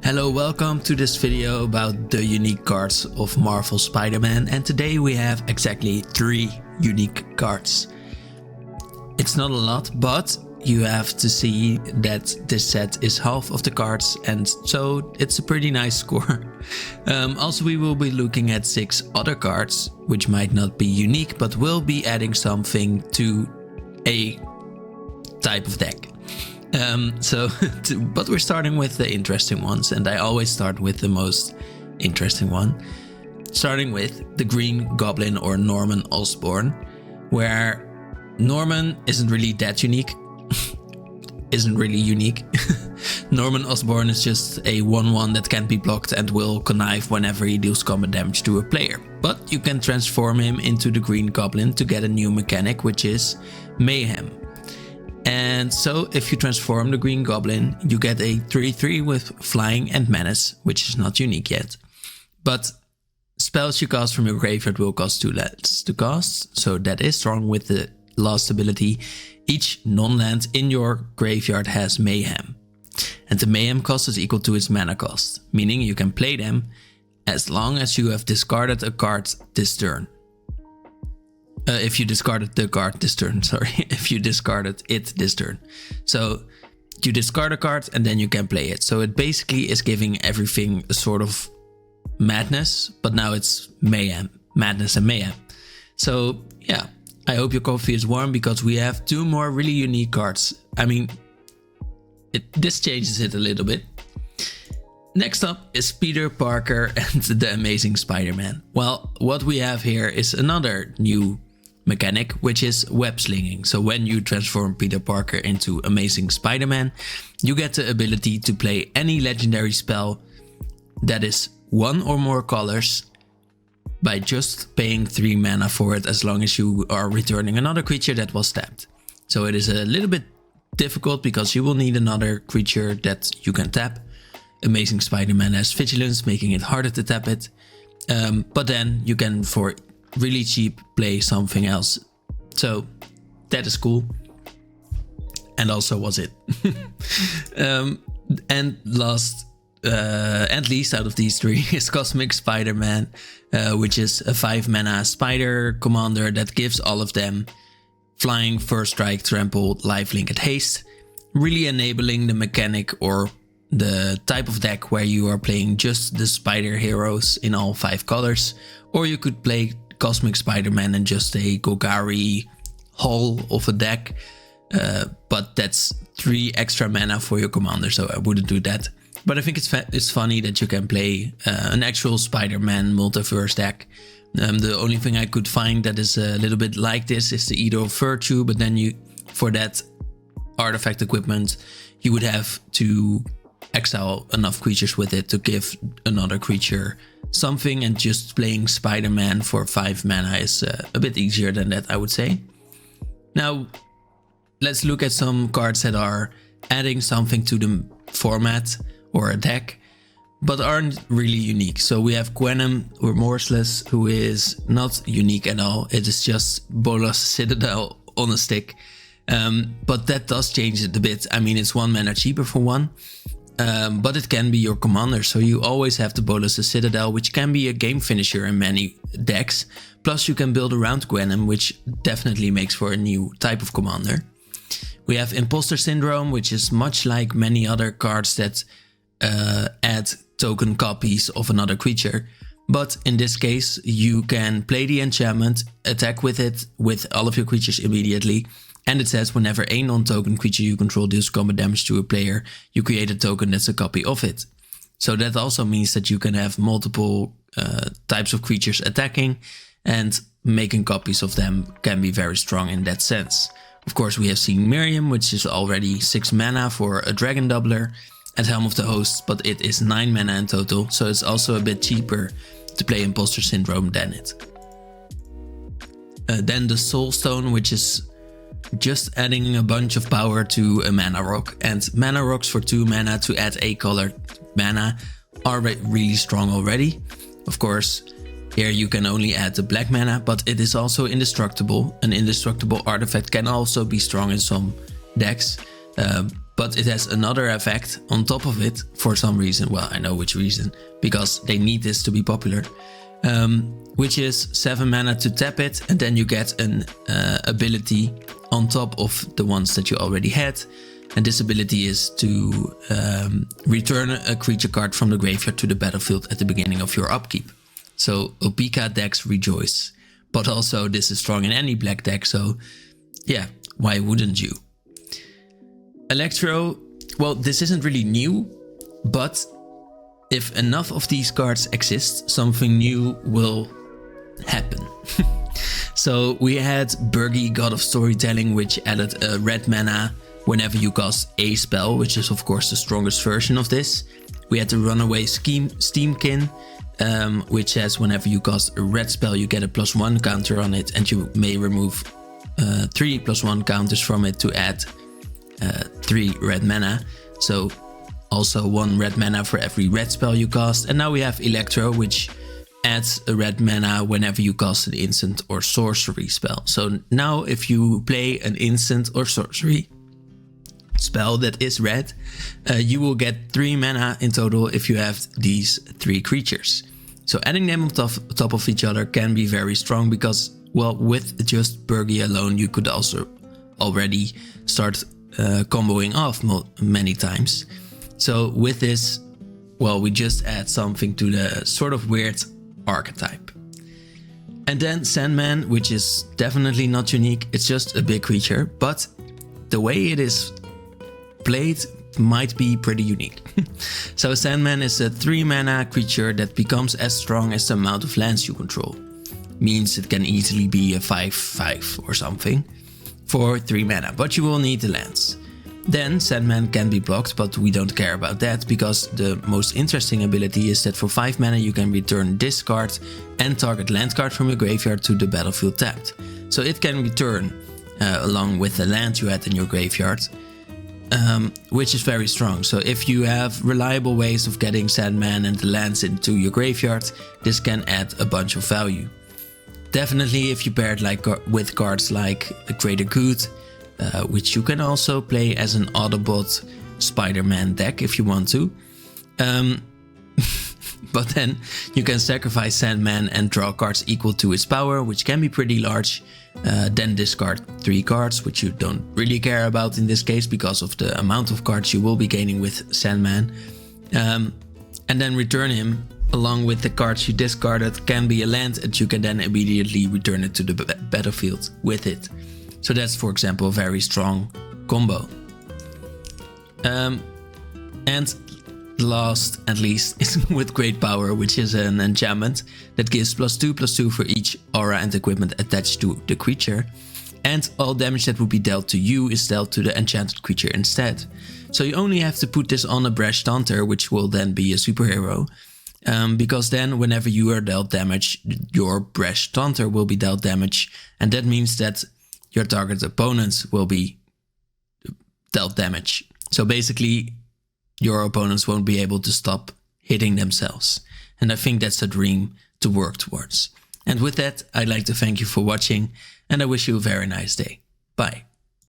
Hello, welcome to this video about the unique cards of Marvel Spider-Man, and today we have exactly 3 unique cards. It's not a lot, but you have to see that this set is half of the cards, and so it's a pretty nice score. Also, we will be looking at 6 other cards, which might not be unique, but will be adding something to a type of deck. But we're starting with the interesting ones, and I always start with the most interesting one. Starting with the Green Goblin or Norman Osborn, where Norman isn't really that unique. Norman Osborn is just a 1/1 that can't be blocked and will connive whenever he deals combat damage to a player. But you can transform him into the Green Goblin to get a new mechanic, which is Mayhem. And so if you transform the Green Goblin, you get a 3/3 with Flying and Menace, which is not unique yet. But spells you cast from your graveyard will cost 2 lands to cast, so that is strong with the last ability. Each non-land in your graveyard has Mayhem. And the Mayhem cost is equal to its mana cost, meaning you can play them as long as you have discarded a card this turn. If you discarded the card this turn, sorry. If you discarded it this turn. So you discard a card and then you can play it. So it basically is giving everything a sort of madness, but now it's mayhem. Madness and mayhem. So yeah, I hope your coffee is warm because we have 2 more really unique cards. I mean, this changes it a little bit. Next up is Peter Parker and the Amazing Spider-Man. Well, what we have here is another new mechanic, which is web slinging. So when you transform Peter Parker into Amazing Spider-Man, you get the ability to play any legendary spell that is 1 or more colors by just paying 3 mana for it, as long as you are returning another creature that was tapped. So it is a little bit difficult because you will need another creature that you can tap. Amazing Spider-Man has Vigilance, making it harder to tap it. But then you can, for really cheap, play something else. So that is cool. And also was it. And last and least out of these 3 is Cosmic Spider-Man, which is a 5 mana spider commander that gives all of them flying, first strike, trample, lifelink, and haste, really enabling the mechanic or the type of deck where you are playing just the spider heroes in all 5 colors, or you could play Cosmic Spider-Man and just a Golgari hull of a deck, but that's 3 extra mana for your commander, so I wouldn't do that. But I think it's funny that you can play an actual Spider-Man multiverse deck. The only thing I could find that is a little bit like this is the Eater of Virtue, but then for that artifact equipment, you would have to exile enough creatures with it to give another creature something, and just playing Spider-Man for 5 mana is a bit easier than that, I would say. Now, let's look at some cards that are adding something to the format or a deck, but aren't really unique. So we have Gwenom Remorseless, who is not unique at all. It is just Bolas Citadel on a stick. But that does change it a bit. I mean, it's 1 mana cheaper for 1. But it can be your commander, so you always have the Bolas the Citadel, which can be a game finisher in many decks. Plus you can build around Gwenom, which definitely makes for a new type of commander. We have Imposter Syndrome, which is much like many other cards that add token copies of another creature. But in this case, you can play the enchantment, attack with it with all of your creatures immediately. And it says whenever a non-token creature you control deals combat damage to a player, you create a token that's a copy of it. So that also means that you can have multiple types of creatures attacking, and making copies of them can be very strong in that sense. Of course, we have seen Miriam, which is already 6 mana for a Dragon Doubler at Helm of the Host, but it is 9 mana in total, so it's also a bit cheaper to play Imposter Syndrome than it. Then the Soul Stone, which is just adding a bunch of power to a mana rock, and mana rocks for 2 mana to add a colored mana are really strong already. Of course, here you can only add the black mana, but it is also indestructible. An indestructible artifact can also be strong in some decks. but it has another effect on top of it for some reason. Well, I know which reason, because they need this to be popular. Which is 7 mana to tap it, and then you get an ability on top of the ones that you already had. And this ability is to return a creature card from the graveyard to the battlefield at the beginning of your upkeep. So Opika decks rejoice. But also this is strong in any black deck, so yeah, why wouldn't you? Electro, well, this isn't really new, but if enough of these cards exist, something new will happen. So we had Burgi, God of Storytelling, which added a red mana whenever you cast a spell, which is of course the strongest version of this. We had the Runaway Steamkin, which says whenever you cast a red spell, you get a +1 counter on it, and you may remove 3 +1 counters from it to add 3 red mana. So also 1 red mana for every red spell you cast. And now we have Electro, which adds a red mana whenever you cast an instant or sorcery spell. So now if you play an instant or sorcery spell that is red, you will get 3 mana in total if you have these 3 creatures. So adding them on top of each other can be very strong because, well, with just Burgi alone, you could also already start comboing off many times. So with this, well, we just add something to the sort of weird archetype. And then Sandman, which is definitely not unique, it's just a big creature, but the way it is played might be pretty unique. So Sandman is a 3 mana creature that becomes as strong as the amount of lands you control. Means it can easily be a 5/5 or something for 3 mana, but you will need the lands. Then Sandman can be blocked, but we don't care about that because the most interesting ability is that for 5 mana you can return this card and target land card from your graveyard to the battlefield tapped. So it can return along with the land you had in your graveyard, which is very strong. So if you have reliable ways of getting Sandman and the lands into your graveyard, this can add a bunch of value. Definitely if you pair it with cards like the Greater Good, which you can also play as an Autobot Spider-Man deck if you want to. But then you can sacrifice Sandman and draw cards equal to its power, which can be pretty large. Then discard 3 cards, which you don't really care about in this case because of the amount of cards you will be gaining with Sandman. And then return him along with the cards you discarded, can be a land, and you can then immediately return it to the battlefield with it. So that's, for example, a very strong combo. And last and least is with Great Power, which is an enchantment that gives +2/+2 for each aura and equipment attached to the creature. And all damage that would be dealt to you is dealt to the enchanted creature instead. So you only have to put this on a Brash Taunter, which will then be a superhero. Because then whenever you are dealt damage, your Brash Taunter will be dealt damage. And that means that your target opponents will be dealt damage. So basically, your opponents won't be able to stop hitting themselves. And I think that's a dream to work towards. And with that, I'd like to thank you for watching, and I wish you a very nice day. Bye.